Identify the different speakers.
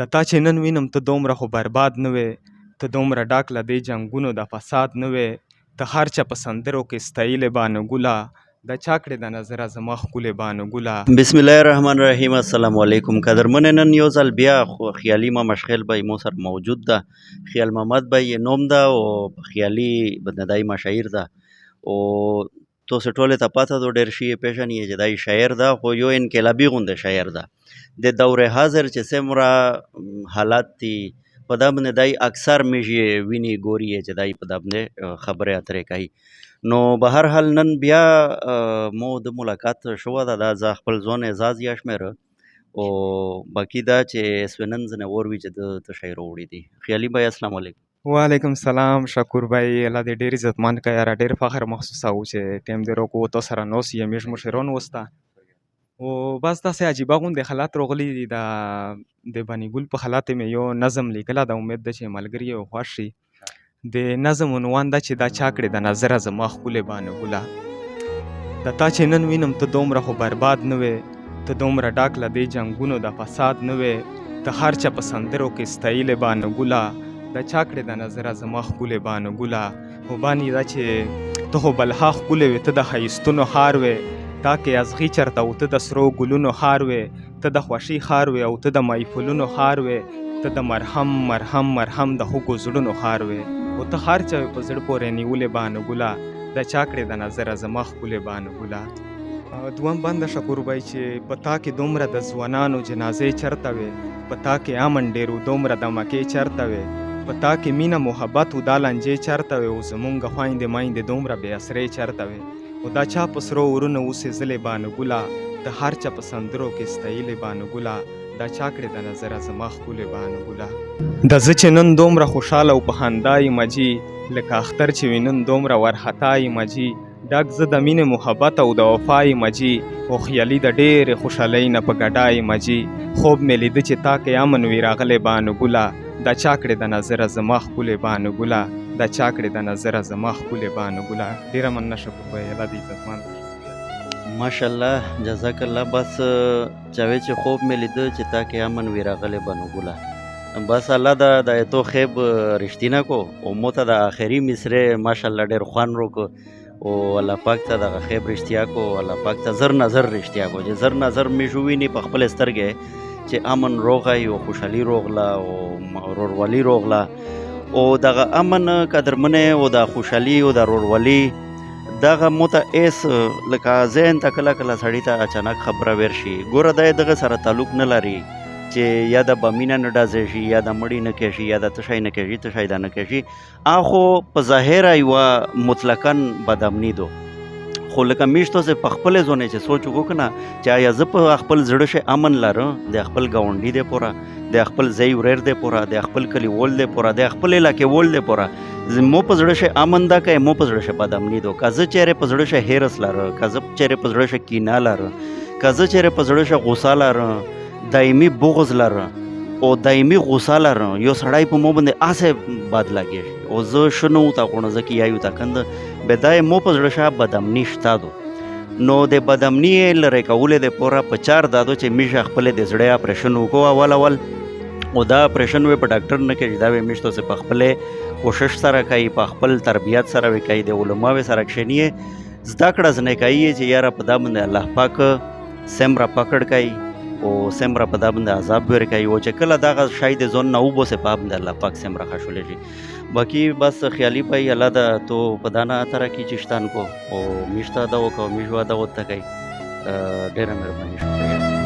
Speaker 1: د تا چې نن وینم ته دومره خو برباد نه وې، ته دومره ډاک له دې جنګونو د فساد نه وې، ته هر چا په سندرو کې ستایلې بانه ګله، د چا کړې د نظره زما ښکلې بانه ګله.
Speaker 2: بسم الله الرحمن الرحیم. السلام علیکم. قدرمن نن یو ځل بیا خو خیالي ما مشخیل به مو سره موجود ده. خیال محمد به یې نوم ده او خیالي بنددای ما شاعر ده او تو ټولې ته پته ده ډېر ښه یې پېژنئ چې دا شاعر ده خو یو انقلابي غوندې شاعر ده. د دور حاضر چې څومره حالات دي په دا باندې دی اکثر موږ یې ویني ګوري چې دی په دا باندې خبرې اترې کوي. نو به هر حال نن بیا مو د ملاقات شوه ده، دا زه خپل ځوان اعزاز یې شمېره او باقي دا چې اسوینن ځنې وروي چې د ته شاعر وړي دي. خیالي بھائی السلام علیکم.
Speaker 1: وعلیکم سلام شکور بھائی، الله دې ډېر عزتمند کړه یاره، ډېر فخر محسوسوو چې ټیم دې راکړو تو سره نوس یې موږ مشران وسته او بس داسې عجیبه غوندې حالات راغلي دي. د بني ګل په حالات مې یو نظم لیکلی ده، امید ده چې ملګري یې خوښ شي. د نظم عنوان ده چې دا چا کړې د نظره زما ښکلې بانه ګله، د تا چې نن وینم ته دومره خو برباد نه وې، ته دومره ډاک له دې جنګونو د فساد نه وې، ته هر چا په سندرو کې ستایلې بانه ګله، د چا کړې د نظره زما ښکلې بانه ګله. خو بانې دا چې ته خو بلها ښکلې وې، ته د ښایستونو ښار وې، تا کې ازغي چرته او ته د سرو ګلونو ښار وې، ته د خوښۍ ښار وې او ته د محفلونو ښار وې، ته د مرهم مرهم مرهم د خوږو زړونو ښار وې، او ته هر چا په زړه پورې نیولې بانه ګله، د چا کړې د نظره زما ښکلې بانه ګله. دویم بنده شکور بھائی چې په تا کې دومره د ځوانانو جنازې چرته وې، په تا کې امن ډېر و دومره د مکې چرته وې، په تا کې مینه محبت و دا لانجې چرته وې، او زمونږ خویندې میندې دومره بې اسرې چرته وې، او دا چا په سرو ورونو وسېزلې بانه ګله، د هر چا په سندرو کې ستایلې بانه ګله، دا چا کړې د نظره زما ښکلې بانه ګله. د زه چې نن دومره خوشحاله او په خندا یم جي، لکه اختر چې وي نن دومره ورخطا یم جي، ډک زه د مینې محبت او د وفا یم جي، او خیالي د ډېرې خوشحالۍ نه په ګډا یم جي، خوب مې لیده چې تا کې امن وي راغلی بانه ګله، دا چا کړې د نظره زما ښکلې بانه ګله، دا چا کړې د نظره زما ښکلې بانه ګله. ډېره مننه شکور بھائی، الله دې عزتمند.
Speaker 2: ماشاءالله جزاک الله. بس جاوید چې خوب مې لیده چې تا کې امن وي راغلی بانو ګله، بس الله دا تو خیب رښتینه کو او مو ته د آخري مصرې ماشاءالله ډېر خوند وکړو او الله پاک ته دغه خیب رښتیا کو، الله پاک ته زر نظر رښتیا کو چې زر نظر مې وویني په خپلې سترګې چې امن روغی او خوشحالي روغله او رورولي روغله، او دغه امن قدرمنې او د خوشحالي او د رورولي دغه مو ته ایس لکه ذهن ته کله کله سړي ته اچانک خبره ورشي. ګوره دا دغه سره تعلق نه لري چې یا د بمینه نه ډازې شي یا د مړي نه کېږي یا د تشی نه کېږي تشی دا نه کېږي، اخو په ظاهره یوه مطلقاً بدامني دو، خو لکه میشتو زه په خپل ځونه چې سوچ وکړو کنه چې آیا زه په خپل زړه شي امن لرم د خپل گاونډي دی پوره، د خپل ځای وریر دی پوره، د خپل کلیوال دی پوره، د خپل علاقې وول دی پوره، مو په زړه شي امن ده که مو په زړه شي بدامني دو، که زه چیرې په زړه شي هیرس لره، که زه چیرې په زړه شي کینه لره، که زه چیرې په زړه شي غوسه لره، دایمي بغض لره او دایمي غوسه لره، یو سړی په مو باندې اسې بد لګېږي او زه ښه نه وته غواړم زه که یایو تکنده بدای مو په زړه شي بدامني شته دو. نو د بدامني لرې کولو دپاره په چار دا دو چې موږ خپلې د زړه اپریشن وکړو اول او دا اپریشن وی په ډاکټر نه کوي، دا وی میشتو سه په خپلې کوشش سره کوي، په خپل تربیت سره وی کوي، د علماوی سره کښېني زده کړه ځنې کوي چې یاره په دا باندې الله پاک سمره پکړ کوي او سمره په دا باندې عذاب ورکوي او چې کله دغه شی د ځان نه وباسې په باندې الله پاک سمره ښه شي. باقي بس خیالي بھائی الله دا تو په دانا تره کې چشتان کو او میشته دا وکړو میشوا دا وته کوي. ډېره مهرباني شکریه.